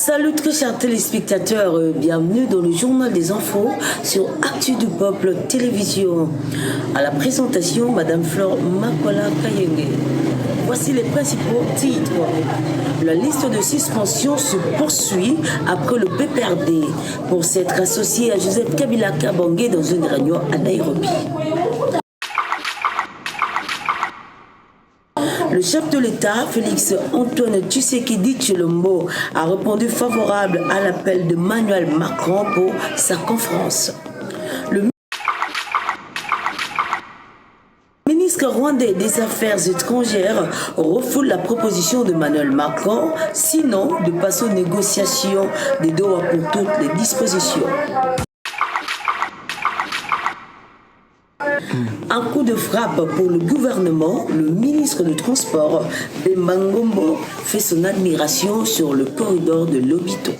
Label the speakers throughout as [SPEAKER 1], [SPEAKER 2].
[SPEAKER 1] Salut très chers téléspectateurs, bienvenue dans le journal des infos sur Actu du Peuple Télévision. À la présentation, Madame Flore Makola Kayenge. Voici les principaux titres. La liste de suspension se poursuit après le PPRD pour s'être associé à Joseph Kabila Kabange dans une réunion à Nairobi. Le chef de l'État, Félix Antoine Tshisekedi Tshilombo, a répondu favorable à l'appel de Emmanuel Macron pour sa conférence. Le ministre rwandais des Affaires étrangères refoule la proposition de Emmanuel Macron, sinon de passer aux négociations des Doha pour toutes les dispositions. Un coup de frappe pour le gouvernement, le ministre du Transport, Bemba Ngombo, fait son admiration sur le corridor de Lobito.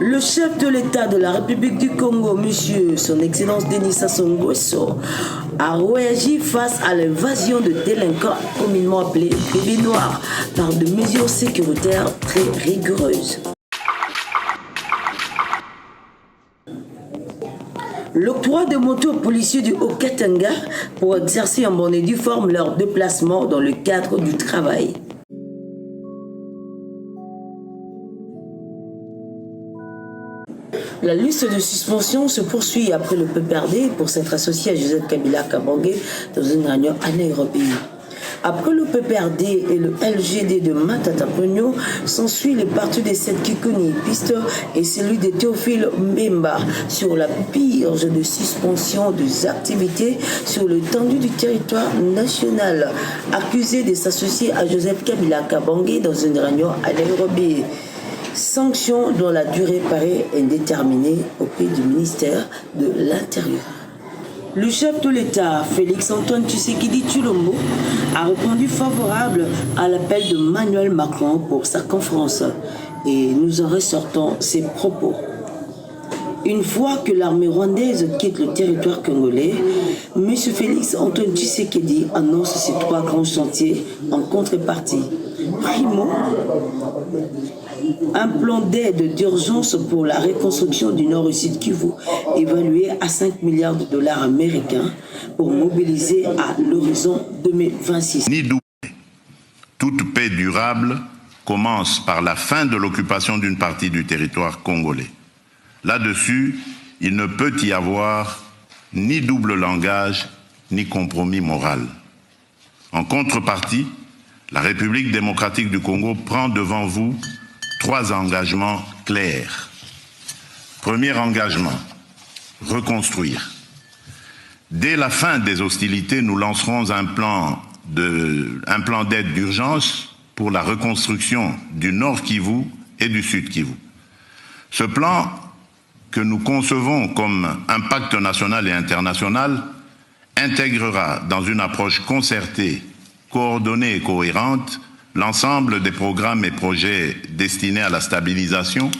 [SPEAKER 1] Le chef de l'État de la République du Congo, Monsieur Son Excellence Denis Sassou Nguesso, a réagi face à l'invasion de délinquants communément appelés bébés noirs par de mesures sécuritaires très rigoureuses. L'octroi de motos aux policiers du Haut-Katanga pour exercer en bonne et due forme leur déplacement dans le cadre du travail. La liste de suspension se poursuit après le PPRD pour s'être associé à Joseph Kabila Kabange dans une réunion à Nairobi. Après le PPRD et le LGD de Matata Ponyo, s'ensuit le parti des 7 Kikuni Piste et celui de Théophile Mbemba sur la purge de suspension des activités sur l'étendue du territoire national, accusé de s'associer à Joseph Kabila Kabange dans une réunion à Nairobi. Sanction dont la durée paraît indéterminée auprès du ministère de l'Intérieur. Le chef de l'État, Félix Antoine Tshisekedi Tshilombo, a répondu favorable à l'appel de Emmanuel Macron pour sa conférence et nous en ressortons ses propos. Une fois que l'armée rwandaise quitte le territoire congolais, M. Félix Antoine Tshisekedi annonce ces 3 grands chantiers en contrepartie. Primo, un plan d'aide d'urgence pour la reconstruction du Nord et Sud Kivu, évalué à 5 milliards de dollars américains pour mobiliser à l'horizon 2026.
[SPEAKER 2] Ni double. Toute paix durable commence par la fin de l'occupation d'une partie du territoire congolais. Là-dessus, il ne peut y avoir ni double langage, ni compromis moral. En contrepartie, la République démocratique du Congo prend devant vous 3 engagements clairs. Premier engagement, reconstruire. Dès la fin des hostilités, nous lancerons un plan d'aide d'urgence pour la reconstruction du Nord Kivu et du Sud Kivu. Ce plan, que nous concevons comme un pacte national et international, intégrera dans une approche concertée, coordonnée et cohérente l'ensemble des programmes et projets destinés à la stabilisation,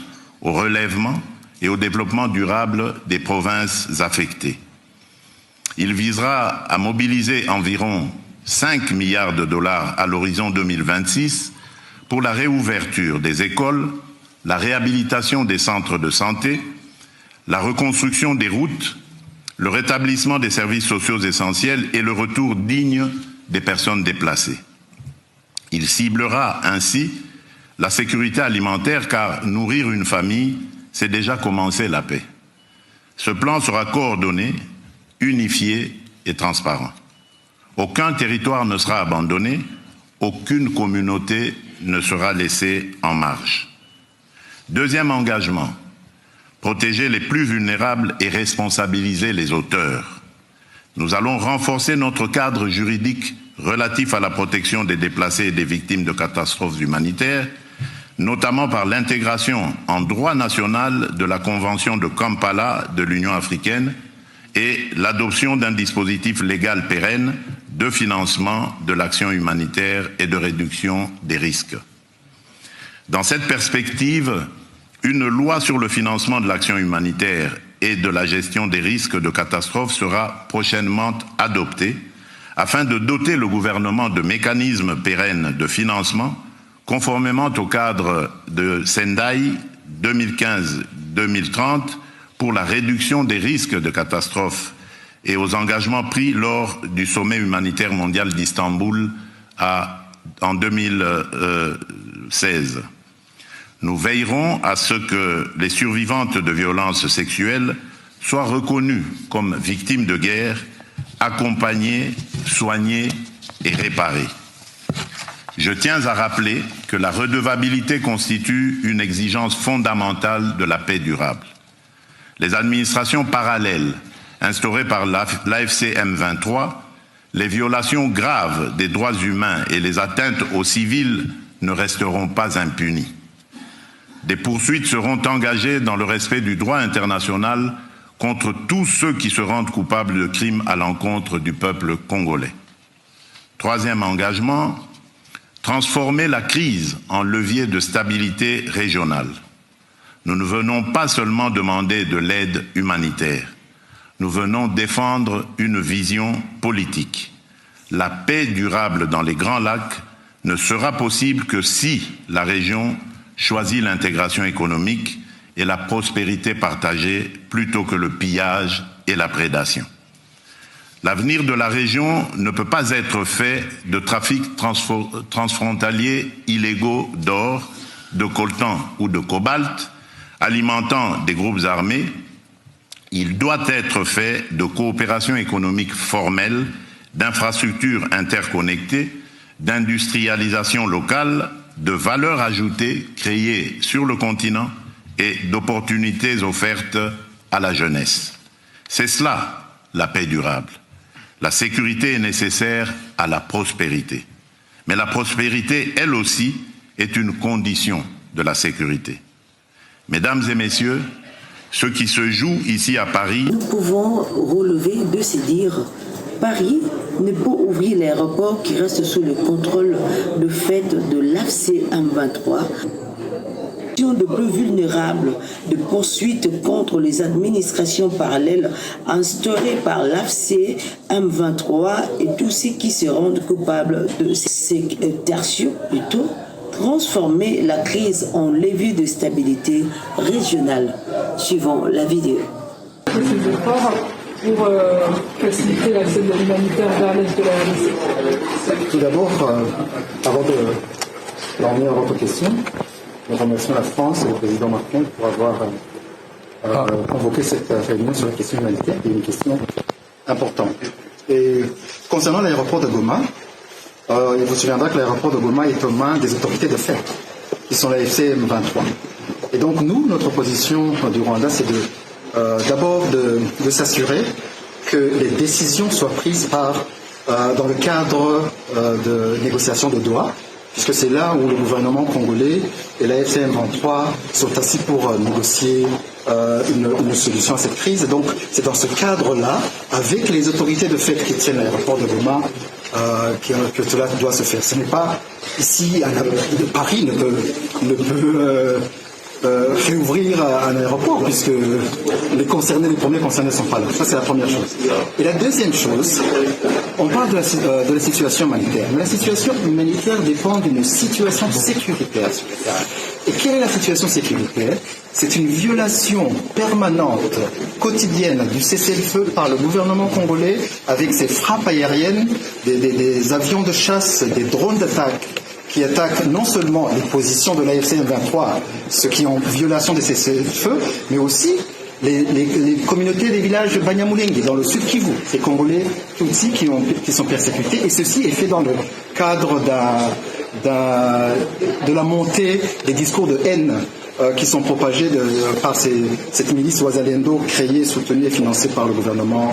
[SPEAKER 2] au relèvement et au développement durable des provinces affectées. Il visera à mobiliser environ 5 milliards de dollars à l'horizon 2026 pour la réouverture des écoles, la réhabilitation des centres de santé, la reconstruction des routes, le rétablissement des services sociaux essentiels et le retour digne des personnes déplacées. Il ciblera ainsi la sécurité alimentaire car nourrir une famille, c'est déjà commencer la paix. Ce plan sera coordonné, unifié et transparent. Aucun territoire ne sera abandonné, aucune communauté ne sera laissée en marge. Deuxième engagement, protéger les plus vulnérables et responsabiliser les auteurs. Nous allons renforcer notre cadre juridique relatif à la protection des déplacés et des victimes de catastrophes humanitaires, notamment par l'intégration en droit national de la Convention de Kampala de l'Union africaine et l'adoption d'un dispositif légal pérenne de financement de l'action humanitaire et de réduction des risques. Dans cette perspective, une loi sur le financement de l'action humanitaire et de la gestion des risques de catastrophes sera prochainement adoptée afin de doter le gouvernement de mécanismes pérennes de financement, conformément au cadre de Sendai 2015-2030 pour la réduction des risques de catastrophes et aux engagements pris lors du sommet humanitaire mondial d'Istanbul en 2016. Nous veillerons à ce que les survivantes de violences sexuelles soient reconnues comme victimes de guerre, accompagnées, soignées et réparées. Je tiens à rappeler que la redevabilité constitue une exigence fondamentale de la paix durable. Les administrations parallèles instaurées par l'AFC M23, les violations graves des droits humains et les atteintes aux civils ne resteront pas impunies. Des poursuites seront engagées dans le respect du droit international contre tous ceux qui se rendent coupables de crimes à l'encontre du peuple congolais. Troisième engagement, transformer la crise en levier de stabilité régionale. Nous ne venons pas seulement demander de l'aide humanitaire, nous venons défendre une vision politique. La paix durable dans les Grands Lacs ne sera possible que si la région choisit l'intégration économique et la prospérité partagée plutôt que le pillage et la prédation. L'avenir de la région ne peut pas être fait de trafics transfrontaliers illégaux d'or, de coltan ou de cobalt, alimentant des groupes armés. Il doit être fait de coopération économique formelle, d'infrastructures interconnectées, d'industrialisation locale, de valeur ajoutée créée sur le continent et d'opportunités offertes à la jeunesse. C'est cela, la paix durable. La sécurité est nécessaire à la prospérité. Mais la prospérité, elle aussi, est une condition de la sécurité. Mesdames et messieurs, ce qui se joue ici à Paris...
[SPEAKER 1] Nous pouvons relever de se dire, Paris ne peut ouvrir l'aéroport qui reste sous le contrôle de fait de l'AFC M23. De plus vulnérables de poursuites contre les administrations parallèles instaurées par l'AFC M23 et tous ceux qui se rendent coupables de ces tertiaux plutôt. Transformer la crise en levier de stabilité régionale. Suivant la vidéo.
[SPEAKER 3] Ces efforts pour faciliter l'accès de l'humanitaire vers l'est de la RDC.
[SPEAKER 4] Tout d'abord, avant de revenir à votre question, nous remercions la France et le président Macron pour avoir convoqué cette réunion sur la question humanitaire, qui est une question importante. Et concernant l'aéroport de Goma, il vous souviendra que l'aéroport de Goma est aux mains des autorités de fait, qui sont la FC M23. Et donc nous, notre position du Rwanda, c'est d'abord de s'assurer que les décisions soient prises dans le cadre de négociations de Doha, puisque c'est là où le gouvernement congolais et la FC M23 sont assis pour négocier une solution à cette crise. Donc c'est dans ce cadre-là, avec les autorités de fait qui tiennent l'aéroport de Goma, que cela doit se faire. Ce n'est pas ici, Paris ne peut réouvrir un aéroport, puisque les premiers concernés ne sont pas là. Ça, c'est la première chose. Et la deuxième chose, on parle de la situation humanitaire. Mais la situation humanitaire dépend d'une situation sécuritaire sur le terrain. Et quelle est la situation sécuritaire? C'est une violation permanente, quotidienne, du cessez-le-feu par le gouvernement congolais avec ses frappes aériennes, des avions de chasse, des drones d'attaque qui attaquent non seulement les positions de l'AFC M23, ceux qui ont violation des cessez-le-feu, mais aussi les communautés des villages de Banyamulenge, dans le sud Kivu, ces Congolais Tutsis qui sont persécutés, et ceci est fait dans le cadre de la montée des discours de haine qui sont propagés par cette milice Wazalendo créée, soutenue et financée par le gouvernement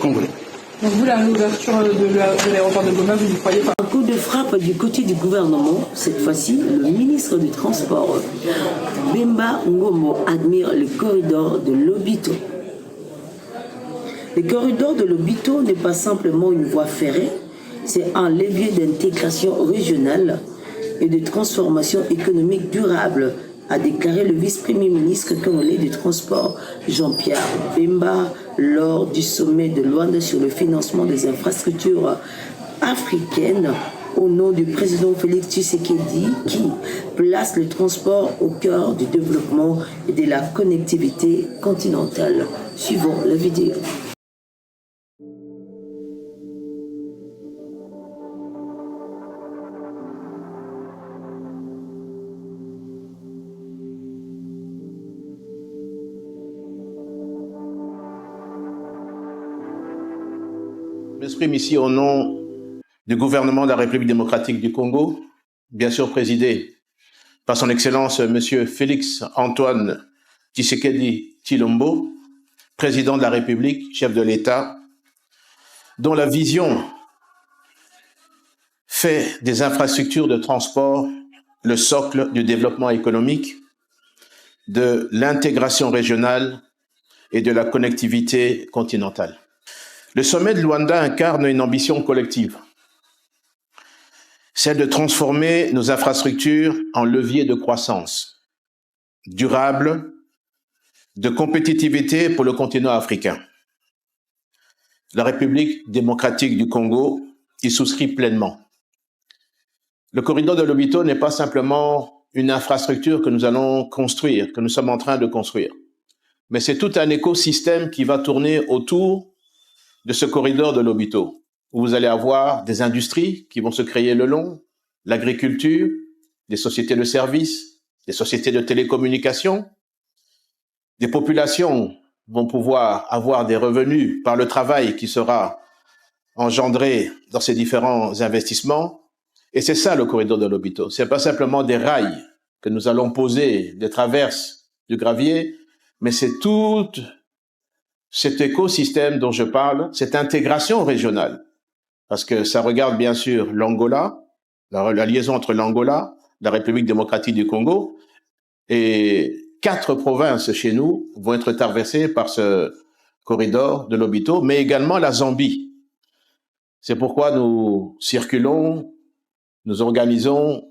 [SPEAKER 4] congolais.
[SPEAKER 3] Donc vous, la réouverture de l'aéroport de Goma, vous n'y croyez pas?
[SPEAKER 1] Un coup de frappe du côté du gouvernement, cette fois-ci, le ministre du Transport, Bemba Ngombo, admire le corridor de Lobito. Le corridor de Lobito n'est pas simplement une voie ferrée, c'est un levier d'intégration régionale et de transformation économique durable a déclaré le vice-premier ministre congolais du transport Jean-Pierre Bemba lors du sommet de Luanda sur le financement des infrastructures africaines au nom du président Félix Tshisekedi qui place le transport au cœur du développement et de la connectivité continentale. Suivons la vidéo.
[SPEAKER 5] Je m'exprime ici au nom du gouvernement de la République démocratique du Congo, bien sûr présidé par son Excellence M. Félix Antoine Tshisekedi Tshilombo, président de la République, chef de l'État, dont la vision fait des infrastructures de transport le socle du développement économique, de l'intégration régionale et de la connectivité continentale. Le sommet de Luanda incarne une ambition collective, celle de transformer nos infrastructures en levier de croissance durable, de compétitivité pour le continent africain. La République démocratique du Congo y souscrit pleinement. Le corridor de Lobito n'est pas simplement une infrastructure que nous allons construire, que nous sommes en train de construire, mais c'est tout un écosystème qui va tourner autour de ce corridor de Lobito, où vous allez avoir des industries qui vont se créer le long, l'agriculture, des sociétés de services, des sociétés de télécommunications. Des populations vont pouvoir avoir des revenus par le travail qui sera engendré dans ces différents investissements. Et c'est ça le corridor de Lobito. C'est pas simplement des rails que nous allons poser, des traverses du gravier, mais c'est tout cet écosystème dont je parle, cette intégration régionale. Parce que ça regarde bien sûr l'Angola, la liaison entre l'Angola, la République démocratique du Congo, et 4 provinces chez nous vont être traversées par ce corridor de Lobito, mais également la Zambie. C'est pourquoi nous circulons, nous organisons,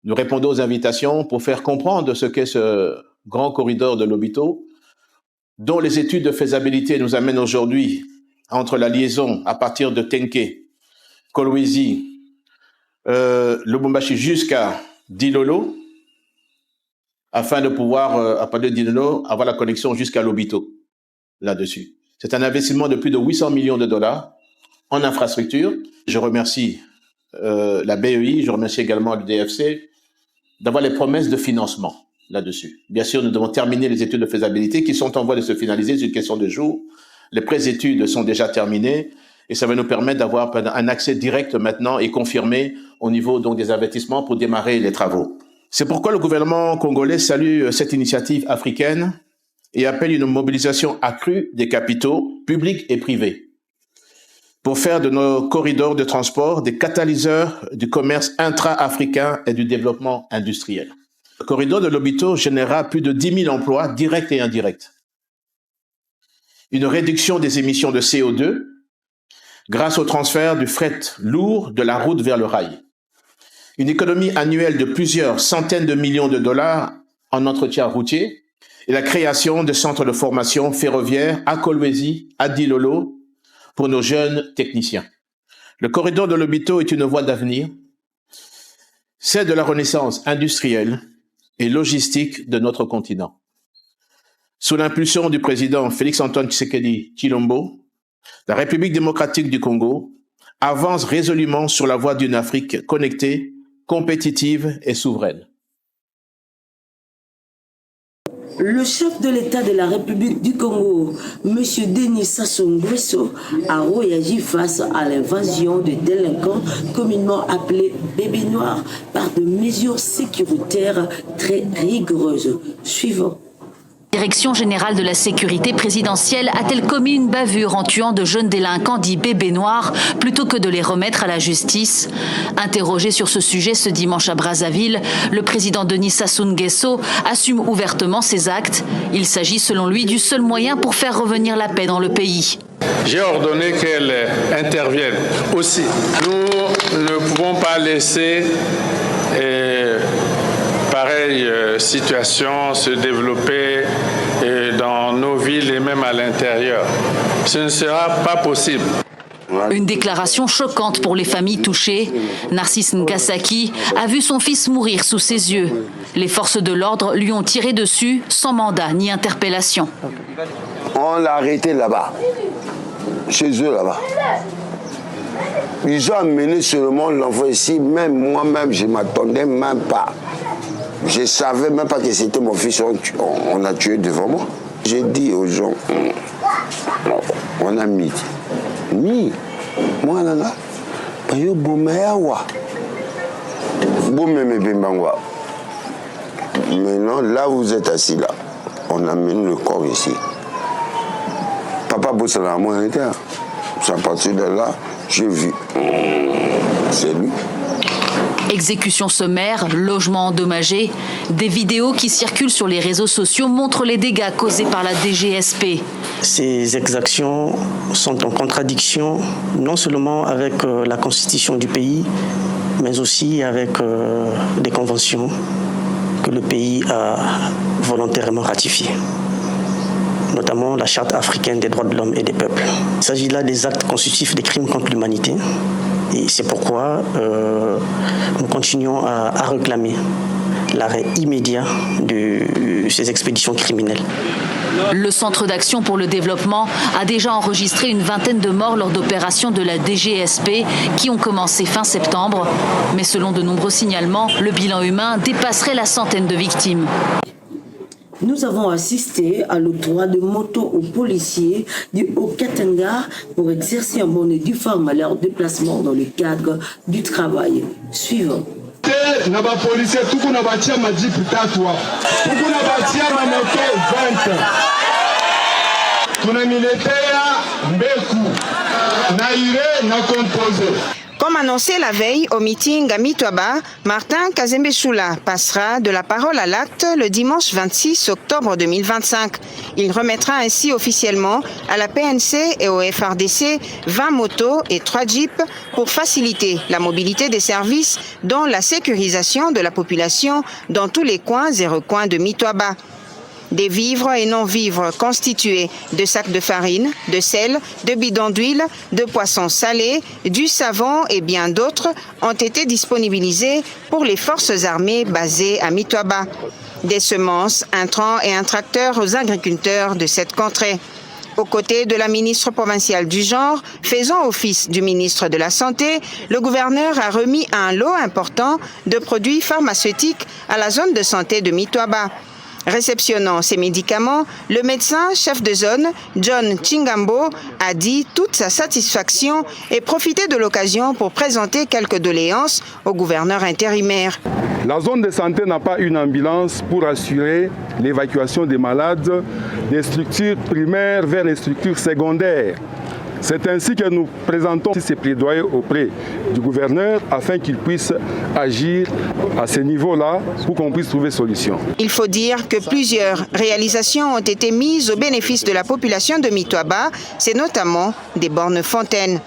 [SPEAKER 5] nous répondons aux invitations pour faire comprendre ce qu'est ce grand corridor de Lobito, dont les études de faisabilité nous amènent aujourd'hui entre la liaison à partir de Tenke, Kolwezi, Lubumbashi jusqu'à Dilolo, afin de pouvoir, à partir de Dilolo, avoir la connexion jusqu'à Lobito, là-dessus. C'est un investissement de plus de 800 millions de dollars en infrastructure. Je remercie la BEI, je remercie également le DFC d'avoir les promesses de financement là-dessus. Bien sûr, nous devons terminer les études de faisabilité qui sont en voie de se finaliser, c'est une question de jours. Les pré-études sont déjà terminées et ça va nous permettre d'avoir un accès direct maintenant et confirmé au niveau donc des investissements pour démarrer les travaux. C'est pourquoi le gouvernement congolais salue cette initiative africaine et appelle une mobilisation accrue des capitaux publics et privés pour faire de nos corridors de transport des catalyseurs du commerce intra-africain et du développement industriel. Le corridor de Lobito générera plus de 10 000 emplois directs et indirects. Une réduction des émissions de CO2 grâce au transfert du fret lourd de la route vers le rail. Une économie annuelle de plusieurs centaines de millions de dollars en entretien routier et la création de centres de formation ferroviaire à Kolwezi, à Dilolo, pour nos jeunes techniciens. Le corridor de Lobito est une voie d'avenir, celle de la renaissance industrielle et logistique de notre continent. Sous l'impulsion du président Félix-Antoine Tshisekedi Tshilombo, la République démocratique du Congo avance résolument sur la voie d'une Afrique connectée, compétitive et souveraine.
[SPEAKER 1] Le chef de l'État de la République du Congo, M. Denis Sassou Nguesso, a réagi face à l'invasion de délinquants communément appelés bébés noirs par des mesures sécuritaires très rigoureuses. Suivant.
[SPEAKER 6] La Direction générale de la sécurité présidentielle a-t-elle commis une bavure en tuant de jeunes délinquants dits bébés noirs plutôt que de les remettre à la justice? Interrogé sur ce sujet ce dimanche à Brazzaville, le président Denis Sassou Nguesso assume ouvertement ses actes. Il s'agit selon lui du seul moyen pour faire revenir la paix dans le pays.
[SPEAKER 7] J'ai ordonné qu'elle intervienne aussi. Nous ne pouvons pas laisser pareille situation se développer dans nos villes et même à l'intérieur. Ce ne sera pas possible.
[SPEAKER 6] Une déclaration choquante pour les familles touchées. Narcisse Nkasaki a vu son fils mourir sous ses yeux. Les forces de l'ordre lui ont tiré dessus sans mandat ni interpellation.
[SPEAKER 8] On l'a arrêté là-bas, chez eux là-bas. Ils ont amené seulement l'enfant ici, même moi-même, je ne m'attendais même pas. Je ne savais même pas que c'était mon fils, on a tué devant moi. J'ai dit aux gens, on a mis. Moi, là, maintenant, là, vous êtes assis là. On amène le corps ici. Papa Boussala, moi, il était là. À partir de là, j'ai vu. C'est lui.
[SPEAKER 6] Exécution sommaire, logement endommagé. Des vidéos qui circulent sur les réseaux sociaux montrent les dégâts causés par la DGSP.
[SPEAKER 9] Ces exactions sont en contradiction non seulement avec la constitution du pays, mais aussi avec des conventions que le pays a volontairement ratifiées, notamment la Charte africaine des droits de l'homme et des peuples. Il s'agit là des actes constitutifs des crimes contre l'humanité. Et c'est pourquoi nous continuons à réclamer l'arrêt immédiat de ces expéditions criminelles.
[SPEAKER 6] Le Centre d'action pour le développement a déjà enregistré une vingtaine de morts lors d'opérations de la DGSP qui ont commencé fin septembre. Mais selon de nombreux signalements, le bilan humain dépasserait la centaine de victimes.
[SPEAKER 1] Nous avons assisté à l'octroi de motos aux policiers du Haut-Katanga pour exercer en bonne et due forme leur déplacement dans le cadre du travail. Suivant.
[SPEAKER 10] Comme annoncé la veille au meeting à Mitwaba, Martin Kazembe Soula passera de la parole à l'acte le dimanche 26 octobre 2025. Il remettra ainsi officiellement à la PNC et au FRDC 20 motos et 3 jeeps pour faciliter la mobilité des services, dont la sécurisation de la population dans tous les coins et recoins de Mitwaba. Des vivres et non-vivres constitués de sacs de farine, de sel, de bidons d'huile, de poissons salés, du savon et bien d'autres ont été disponibilisés pour les forces armées basées à Mitwaba. Des semences, intrants et un tracteur aux agriculteurs de cette contrée. Aux côtés de la ministre provinciale du genre, faisant office du ministre de la Santé, le gouverneur a remis un lot important de produits pharmaceutiques à la zone de santé de Mitwaba. Réceptionnant ces médicaments, le médecin chef de zone, John Chingambo, a dit toute sa satisfaction et profité de l'occasion pour présenter quelques doléances au gouverneur intérimaire.
[SPEAKER 11] La zone de santé n'a pas une ambulance pour assurer l'évacuation des malades des structures primaires vers les structures secondaires. C'est ainsi que nous présentons ces plaidoyers auprès du gouverneur afin qu'il puisse agir à ce niveau-là pour qu'on puisse trouver solution.
[SPEAKER 10] Il faut dire que plusieurs réalisations ont été mises au bénéfice de la population de Mitwaba, c'est notamment des bornes fontaines.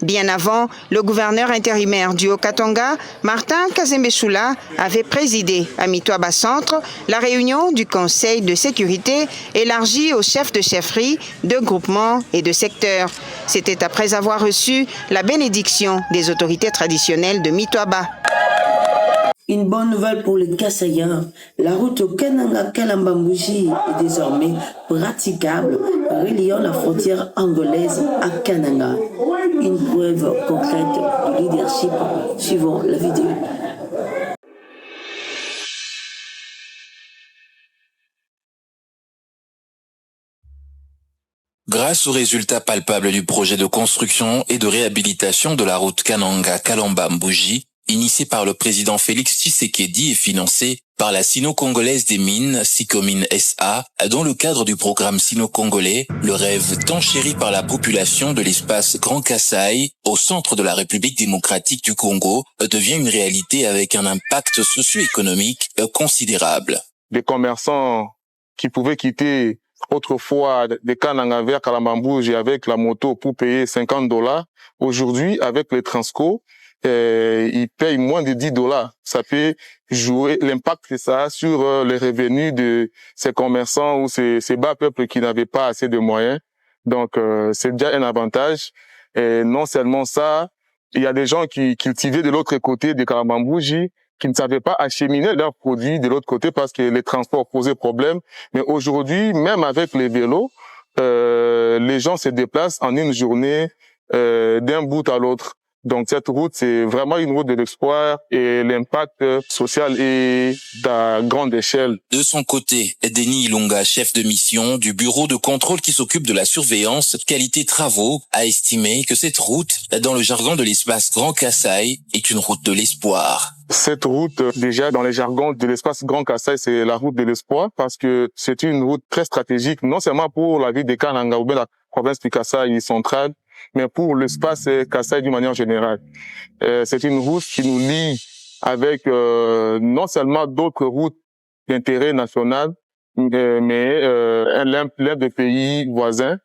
[SPEAKER 10] Bien avant, le gouverneur intérimaire du Haut-Katanga, Martin Kazembe Soula, avait présidé à Mitwaba Centre la réunion du Conseil de sécurité élargie aux chefs de chefferie, de groupements et de secteurs. C'était après avoir reçu la bénédiction des autorités traditionnelles de Mitwaba.
[SPEAKER 1] Une bonne nouvelle pour les Kassaïens. La route Kananga-Kalambambouji est désormais praticable, reliant la frontière angolaise à Kananga. Une preuve concrète de leadership suivant la vidéo.
[SPEAKER 12] Grâce aux résultats palpables du projet de construction et de réhabilitation de la route Kananga-Kalamba-Mbouji, initié par le président Félix Tshisekedi et financé par la Sino-Congolaise des Mines, Sicomine SA, dans le cadre du programme Sino-Congolais, le rêve tant chéri par la population de l'espace Grand Kasaï, au centre de la République démocratique du Congo, devient une réalité avec un impact socio-économique considérable.
[SPEAKER 13] Des commerçants qui pouvaient quitter autrefois des Kananga vers Kalambambouji avec la moto pour payer $50, aujourd'hui, avec les Transco, ils payent moins de $10. Ça peut jouer, l'impact que ça a sur les revenus de ces commerçants ou ces bas peuples qui n'avaient pas assez de moyens. Donc, c'est déjà un avantage. Et non seulement ça, il y a des gens qui cultivaient de l'autre côté de Kalambambouji, qui ne savaient pas acheminer leurs produits de l'autre côté parce que les transports posaient problème. Mais aujourd'hui, même avec les vélos, les gens se déplacent en une journée d'un bout à l'autre. Donc cette route, c'est vraiment une route de l'espoir et l'impact social est à grande échelle.
[SPEAKER 12] De son côté, Denis Ilunga, chef de mission du bureau de contrôle qui s'occupe de la surveillance qualité travaux, a estimé que cette route, dans le jargon de l'espace Grand Kasaï, est une route de l'espoir.
[SPEAKER 13] Cette route, déjà dans les jargons de l'espace Grand Kasaï, c'est la route de l'espoir parce que c'est une route très stratégique, non seulement pour la ville de Kananga ou bien la province du Kasaï centrale, mais pour l'espace Kasaï d'une manière générale. C'est une route qui nous lie avec non seulement d'autres routes d'intérêt national, mais l'un des pays voisins.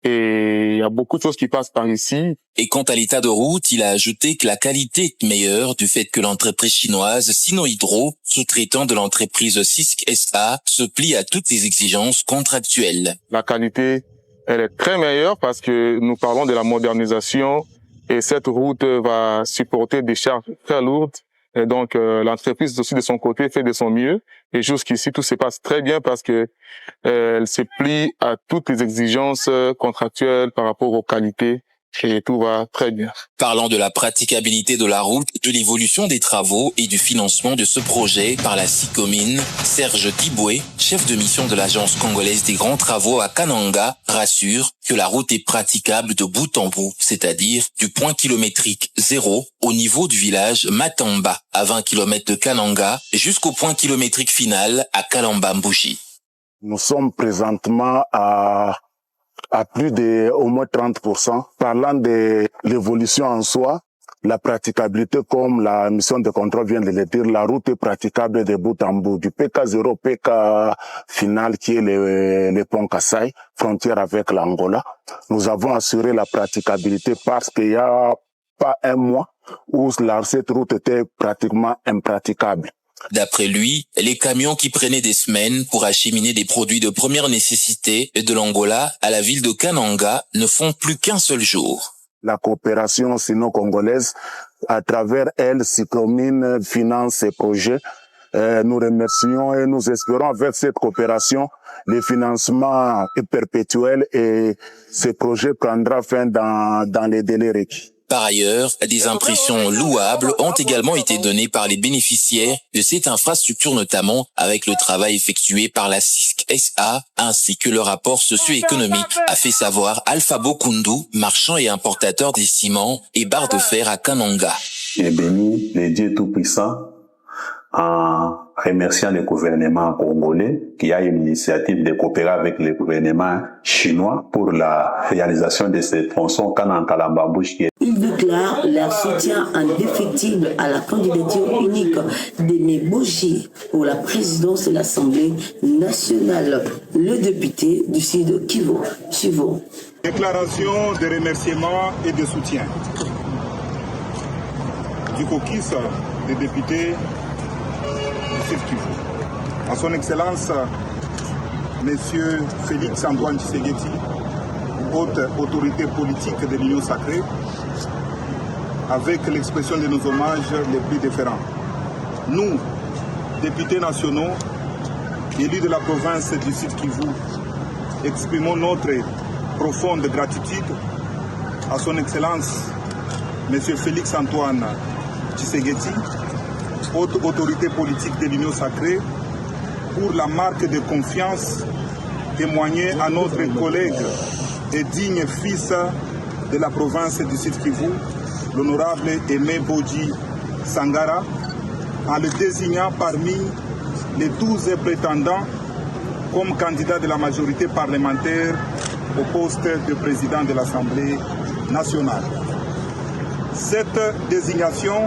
[SPEAKER 13] Et il y a beaucoup de choses qui passent par ici.
[SPEAKER 12] Et quant à l'état de route, il a ajouté que la qualité est meilleure du fait que l'entreprise chinoise Sinohydro, sous-traitant de l'entreprise CISC SA, se plie à toutes les exigences contractuelles.
[SPEAKER 13] La qualité, elle est très meilleure parce que nous parlons de la modernisation et cette route va supporter des charges très lourdes. Et donc, l'entreprise aussi de son côté fait de son mieux. Et jusqu'ici, tout se passe très bien parce que elle se plie à toutes les exigences contractuelles par rapport aux qualités. Et tout va très bien.
[SPEAKER 12] Parlant de la praticabilité de la route, de l'évolution des travaux et du financement de ce projet par la SICOMIN, Serge Diboué, chef de mission de l'Agence congolaise des grands travaux à Kananga, rassure que la route est praticable de bout en bout, c'est-à-dire du point kilométrique 0 au niveau du village Matamba, à 20 km de Kananga, jusqu'au point kilométrique final à Kalambambouji.
[SPEAKER 14] Nous sommes présentement à plus de au moins 30%. Parlant de l'évolution en soi, la praticabilité, comme la mission de contrôle vient de le dire, la route est praticable de bout en bout, du PK0 au PK final qui est le pont Kasaï, frontière avec l'Angola. Nous avons assuré la praticabilité parce qu'il n'y a pas un mois où cette route était pratiquement impraticable.
[SPEAKER 12] D'après lui, les camions qui prenaient des semaines pour acheminer des produits de première nécessité de l'Angola à la ville de Kananga ne font plus qu'un seul jour.
[SPEAKER 14] La coopération sino-congolaise, à travers elle, SICOMIN finance ces projets. Nous remercions et nous espérons avec cette coopération, le financement est perpétuel et ce projet prendra fin dans les délais requis.
[SPEAKER 12] Par ailleurs, des impressions louables ont également été données par les bénéficiaires de cette infrastructure, notamment avec le travail effectué par la CISC SA, ainsi que le rapport socio-économique, a fait savoir Alpha Bokundu, marchand et importateur des ciments et barres de fer à Kananga.
[SPEAKER 15] J'ai béni les dieux tout-puissants en remerciant le gouvernement congolais qui a une initiative de coopérer avec le gouvernement chinois pour la réalisation de ce tronçon Kananga-Kalambambouji.
[SPEAKER 1] Ils déclarent leur soutien indéfectible à la candidature unique d'Aimé Boji pour la présidence de l'Assemblée nationale. Le député du Sud Kivu. Suivant.
[SPEAKER 16] Déclaration de remerciement et de soutien du caucus des députés du Sud Kivu. À son Excellence, Monsieur Félix Antoine Tshisekedi, haute autorité politique de l'Union sacrée, avec l'expression de nos hommages les plus différents. Nous, députés nationaux, élus de la province du Sud Kivu, exprimons notre profonde gratitude à son Excellence, M. Félix Antoine Tshisekedi, haute autorité politique de l'Union sacrée, pour la marque de confiance témoignée à notre collègue et digne fils de la province du Sud Kivu, l'honorable Aimé Boji Sangara, en le désignant parmi les 12 prétendants comme candidat de la majorité parlementaire au poste de président de l'Assemblée nationale. Cette désignation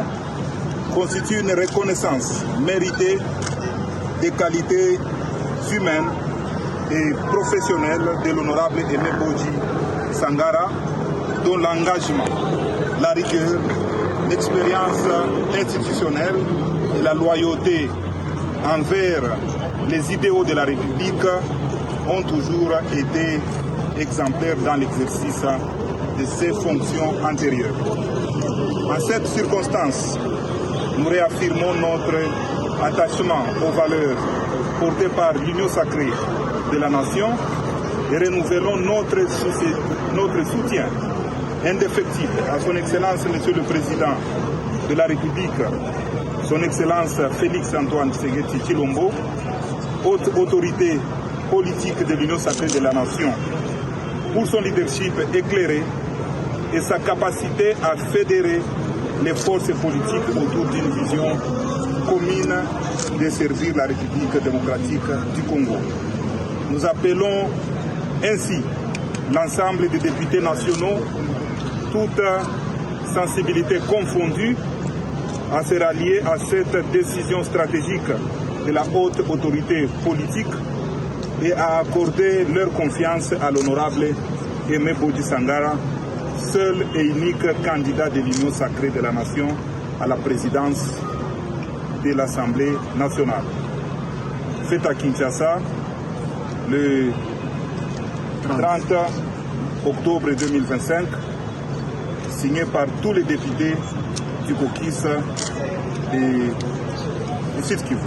[SPEAKER 16] constitue une reconnaissance méritée des qualités humaines et professionnelles de l'honorable Aimé Boji Sangara, dont l'engagement, la rigueur, l'expérience institutionnelle et la loyauté envers les idéaux de la République ont toujours été exemplaires dans l'exercice de ses fonctions antérieures. En cette circonstance, nous réaffirmons notre attachement aux valeurs portées par l'Union sacrée de la Nation et renouvelons notre soutien indéfectible à son Excellence Monsieur le Président de la République, son Excellence Félix Antoine Tshisekedi Tshilombo, haute autorité politique de l'Union sacrée de la Nation, pour son leadership éclairé et sa capacité à fédérer les forces politiques autour d'une vision commune de servir la République démocratique du Congo. Nous appelons ainsi l'ensemble des députés nationaux, toute sensibilité confondue, à se rallier à cette décision stratégique de la haute autorité politique et à accorder leur confiance à l'honorable Aimé Boji Sangara, seul et unique candidat de l'Union sacrée de la Nation à la présidence de l'Assemblée nationale. Fait à Kinshasa le 30 octobre 2025, signé par tous les députés du caucus et du Sud Kivu.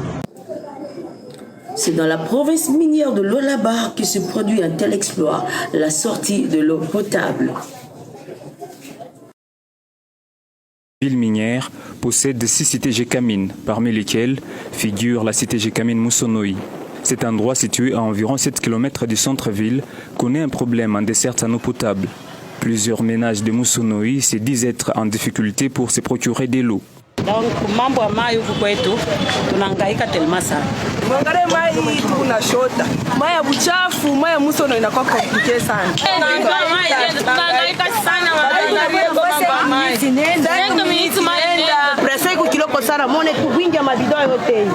[SPEAKER 1] C'est dans la province minière de Lualaba que se produit un tel exploit, la sortie de l'eau potable.
[SPEAKER 17] La ville minière possède 6 cités Gécamines, parmi lesquelles figure la cité Gécamine Moussonoï. Cet endroit situé à environ 7 km du centre-ville connaît un problème en desserte en eau potable. Plusieurs ménages de Moussonoï se disent être en difficulté pour se procurer de l'eau.
[SPEAKER 18] Donc mambo ya mai huku kwetu tunahangaika telema sana. Mwangalie mai tunashota. Mai ya buchafu, mai ya Musono inakuwa komplike sana. Tunahangaika sana mai. Presa iko kiloko sana muone wingi ya mabido yote.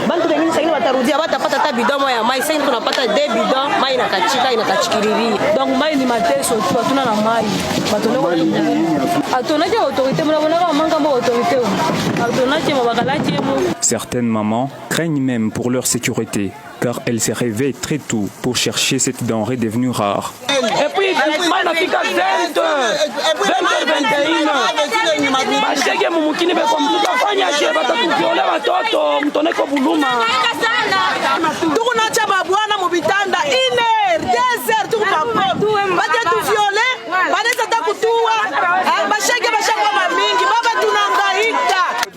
[SPEAKER 18] Bantu wengine sasa watarudia watapata hata bidon moja ya mai. Sasa tunapata 2 bidon, mai inakachikiriri. Donc mai ni mateso tu hatuna na mai. Batoneko atonaje autorité mnabona kama manga mbo autorité.
[SPEAKER 17] Certaines mamans craignent même pour leur sécurité, car elles se réveillent très tôt pour chercher cette denrée devenue rare.
[SPEAKER 18] Et puis,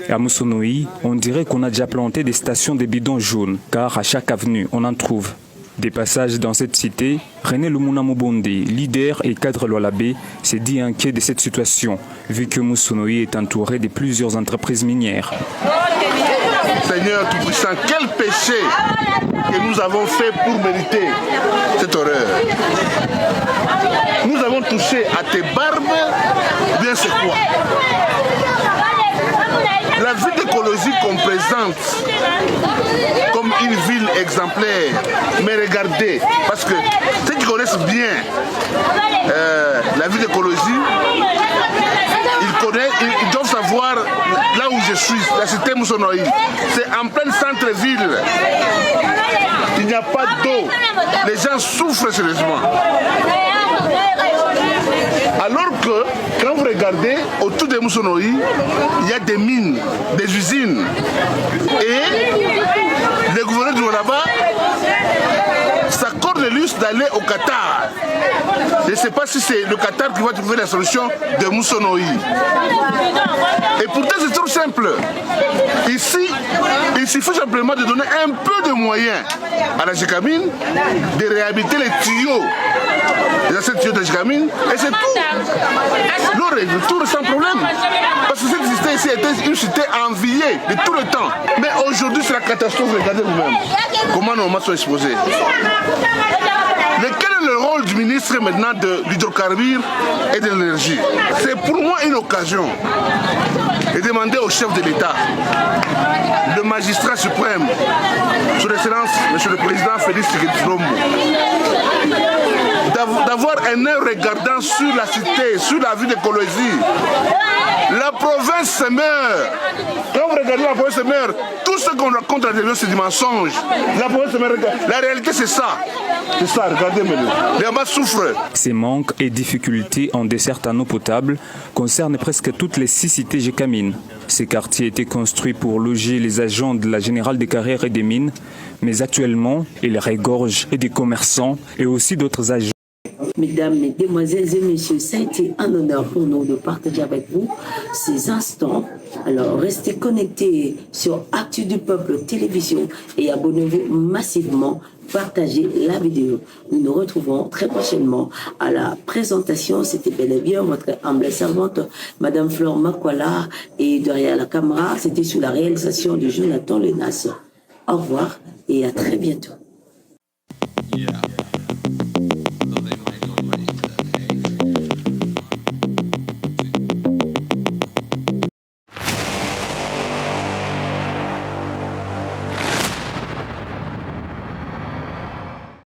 [SPEAKER 17] À Moussonoï, on dirait qu'on a déjà planté des stations de bidons jaunes, car à chaque avenue, on en trouve. Des passages dans cette cité, René Lumuna Mubonde, leader et cadre Lualabé, s'est dit inquiet de cette situation, vu que Moussonoï est entouré de plusieurs entreprises minières.
[SPEAKER 19] Seigneur Tout-Puissant, quel péché que nous avons fait pour mériter cette horreur? Nous avons touché à tes barbes, bien c'est quoi? La ville d'écologie qu'on présente comme une ville exemplaire, mais regardez, parce que ceux qui connaissent bien la ville d'écologie, ils doivent savoir là où je suis, la cité Moussonoï. C'est en plein centre-ville. Il n'y a pas d'eau. Les gens souffrent sérieusement. Alors que, quand vous regardez, autour de Moussonoï, il y a des mines, des usines. Et le gouverneur du Lualaba s'accorde le luxe d'aller au Qatar. Je ne sais pas si c'est le Qatar qui va trouver la solution de Moussonoï. Et pourtant, c'est trop simple. Ici, il suffit simplement de donner un peu de moyens à la Gécamine, de réhabiliter les tuyaux. Ces tuyaux de Gécamine, et c'est tout. L'eau règle tout sans problème. Parce que cette cité ici était une cité enviée de tout le temps. Mais aujourd'hui, c'est la catastrophe. Regardez vous-même comment nos masses sont exposées. Mais quel est le rôle du ministre maintenant de l'hydrocarbure et de l'énergie? C'est pour moi une occasion de demander au chef de l'État, le magistrat suprême, Son Excellence, Monsieur le Président Félix Tshisekedi Tshilombo, d'avoir un œil regardant sur la cité, sur la ville de Kolwezi. La province se meurt. Quand vous regardez la province se meurt, tout ce qu'on raconte à la télévision, c'est du mensonge. La province se meurt. La réalité, c'est ça. C'est ça, regardez-moi. Les Hamas souffrent.
[SPEAKER 17] Ces manques et difficultés en dessert en eau potable concernent presque toutes les 6 cités Gécamines. Ces quartiers étaient construits pour loger les agents de la Générale des Carrières et des Mines, mais actuellement, ils regorgent et des commerçants et aussi d'autres agents.
[SPEAKER 1] Mesdames, Mesdemoiselles et Messieurs, ça a été un honneur pour nous de partager avec vous ces instants. Alors, restez connectés sur Actu du Peuple Télévision et abonnez-vous massivement. Partagez la vidéo. Nous nous retrouvons très prochainement à la présentation. C'était bel et bien votre humble servante, Madame Flore Makwala, et derrière la caméra, c'était sous la réalisation de Jonathan Lenas. Au revoir et à très bientôt.
[SPEAKER 20] Yeah.